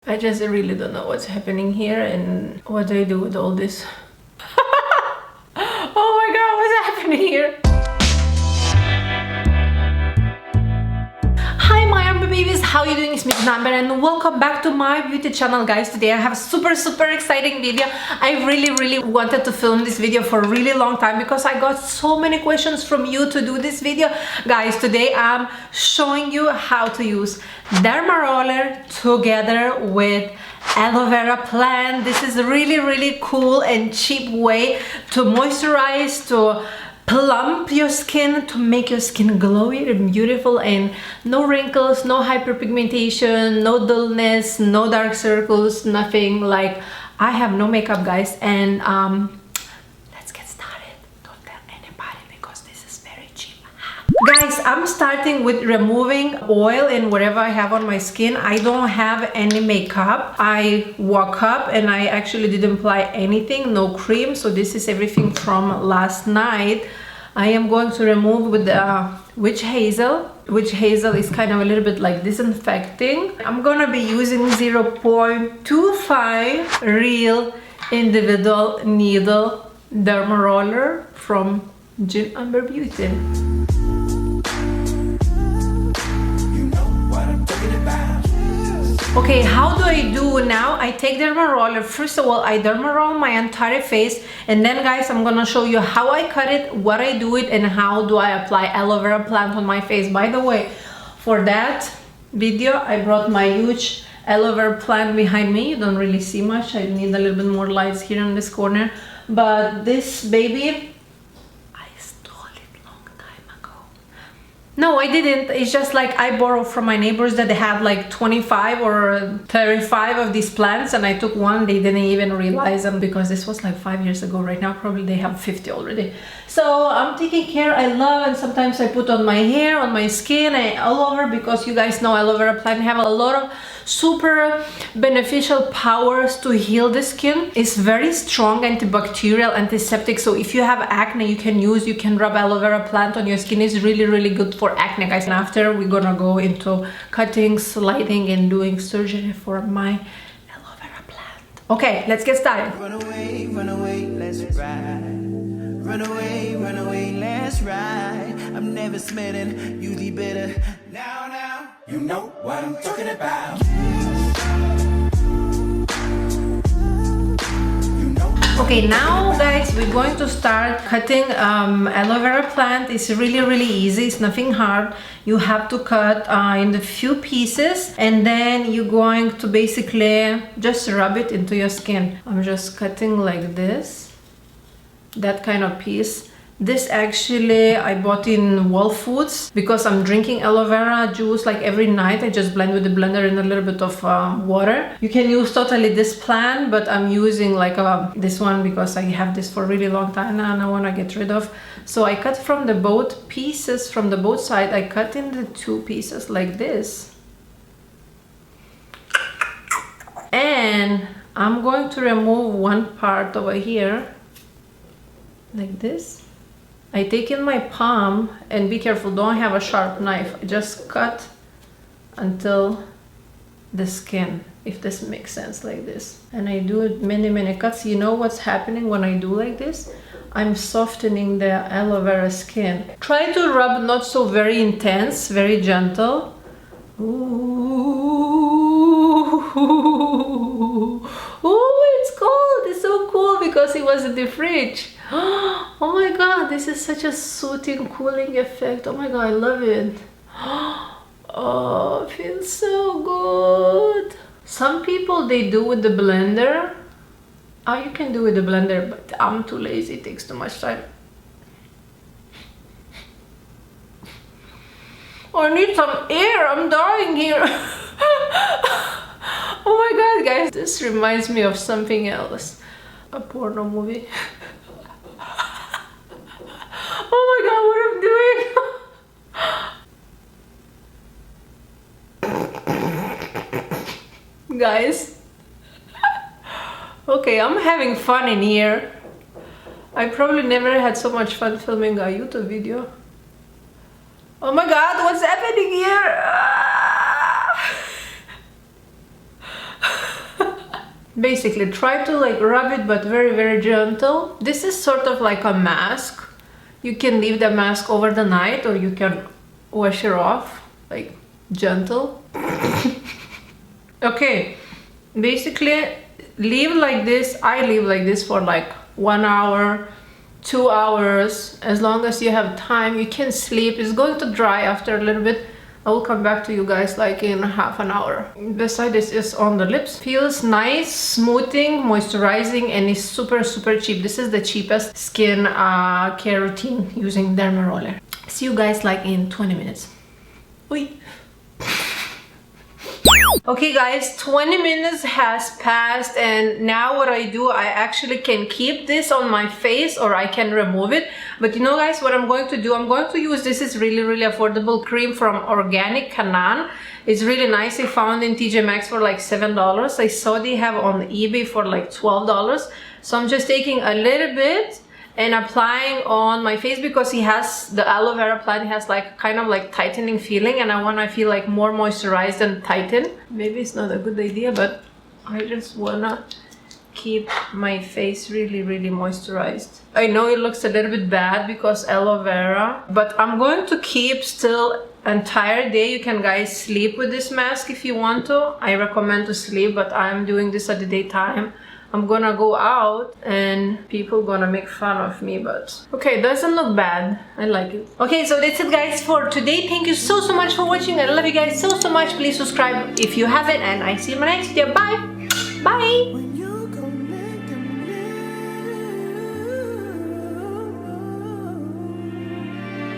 I just really don't know what's happening here and what do I do with all this. Oh my god, what's happening here? Hi my amber babies, how you doing? It's me Amber and welcome back to my beauty channel, guys. Today I have a super exciting video. I really wanted to film this video for a really long time because I got so many questions from you to do this video. Guys, today I'm showing you how to use Dermaroller together with aloe vera plant. This is a really cool and cheap way to moisturize, to plump your skin, to make your skin glowy and beautiful, and no wrinkles, no hyperpigmentation, no dullness, no dark circles, nothing. Like, I have no makeup, guys, and let's get started. Don't tell anybody because this is very cheap. Guys, I'm starting with removing oil and whatever I have on my skin. I don't have any makeup. I woke up and I actually didn't apply anything, no cream. So this is everything from last night. I am going to remove with the witch hazel. Witch hazel is kind of a little bit like disinfecting. I'm gonna be using 0.25 real individual needle dermaroller from Amber Beauty. Okay, how do I do now? I take dermaroller. First of all, I dermaroll my entire face, and then, guys, I'm gonna show you how I cut it, what I do it, and how do I apply aloe vera plant on my face. By the way, for that video, I brought my huge aloe vera plant behind me. You don't really see much. I need a little bit more lights here in this corner. But this baby, no, I didn't. It's just like I borrowed from my neighbors that they had like 25 or 35 of these plants, and I took one. They didn't even realize them because this was like 5 years ago. Right now probably they have 50 already. So I'm taking care. I love, and sometimes I put on my hair, on my skin, and all over, because you guys know aloe vera plant have a lot of super beneficial powers to heal the skin. It's very strong antibacterial, antiseptic. So if you have acne, you can rub aloe vera plant on your skin. It's really good for acne, guys. And after, we're gonna go into cutting, sliding, and doing surgery for my aloe vera plant. Okay, let's get started. Run away, let's ride. Run away, let's ride. I'm never smelling you the better. Now, you know what I'm talking about. Okay, now, guys, we're going to start cutting aloe vera plant. It's really easy. It's nothing hard. You have to cut in a few pieces, and then you're going to basically just rub it into your skin. I'm just cutting like this, that kind of piece. This actually I bought in Whole Foods because I'm drinking aloe vera juice like every night. I just blend with the blender in a little bit of water. You can use totally this plant, but I'm using like this one because I have this for a really long time now and I want to get rid of. So I cut from the both pieces, from the both sides. I cut in the two pieces like this. And I'm going to remove one part over here like this. I take in my palm, and be careful, don't have a sharp knife. I just cut until the skin, if this makes sense, like this. And I do many cuts. You know what's happening when I do like this? I'm softening the aloe vera skin. Try to rub not so very intense, very gentle. Ooh, it's cold. It's so cool because it was in the fridge. Oh my god, this is such a soothing, cooling effect. Oh my god, I love it. Oh, it feels so good. Some people, they do with the blender. Oh, you can do with the blender, but I'm too lazy. It takes too much time. I need some air. I'm dying here. Oh my god, guys. This reminds me of something else. A porno movie. Oh my god, what I'm doing? Guys. Okay, I'm having fun in here. I probably never had so much fun filming a YouTube video. Oh my god, what's happening here? Basically try to like rub it, but very gentle. This is sort of like a mask. You can leave the mask over the night, or you can wash it off, like gentle. Okay, basically leave like this. I leave like this for like 1 hour, 2 hours, as long as you have time. You can sleep. It's going to dry after a little bit. I will come back to you guys like in half an hour. Besides, this is on the lips. Feels nice, smoothing, moisturizing, and is super cheap. This is the cheapest skin care routine using DERMAROLLER. See you guys like in 20 minutes. Oi. Okay guys, 20 minutes has passed, and now what I do, I actually can keep this on my face or I can remove it. But you know guys, what I'm going to do, I'm going to use, this is really affordable cream from Organic Canaan. It's really nice. I found in TJ Maxx for like $7. I saw they have on eBay for like $12. So I'm just taking a little bit and applying on my face, because he has the aloe vera plant, has like kind of like tightening feeling, and I want to feel like more moisturized and tightened. Maybe it's not a good idea, but I just wanna keep my face really moisturized. I know it looks a little bit bad because aloe vera, but I'm going to keep still entire day. You can guys sleep with this mask if you want to. I recommend to sleep, but I'm doing this at the daytime. I'm gonna go out and people gonna make fun of me, but okay, it doesn't look bad. I like it. Okay, so that's it guys for today. Thank you so much for watching. I love you guys so much. Please subscribe if you haven't, and I see you in my next video. Bye.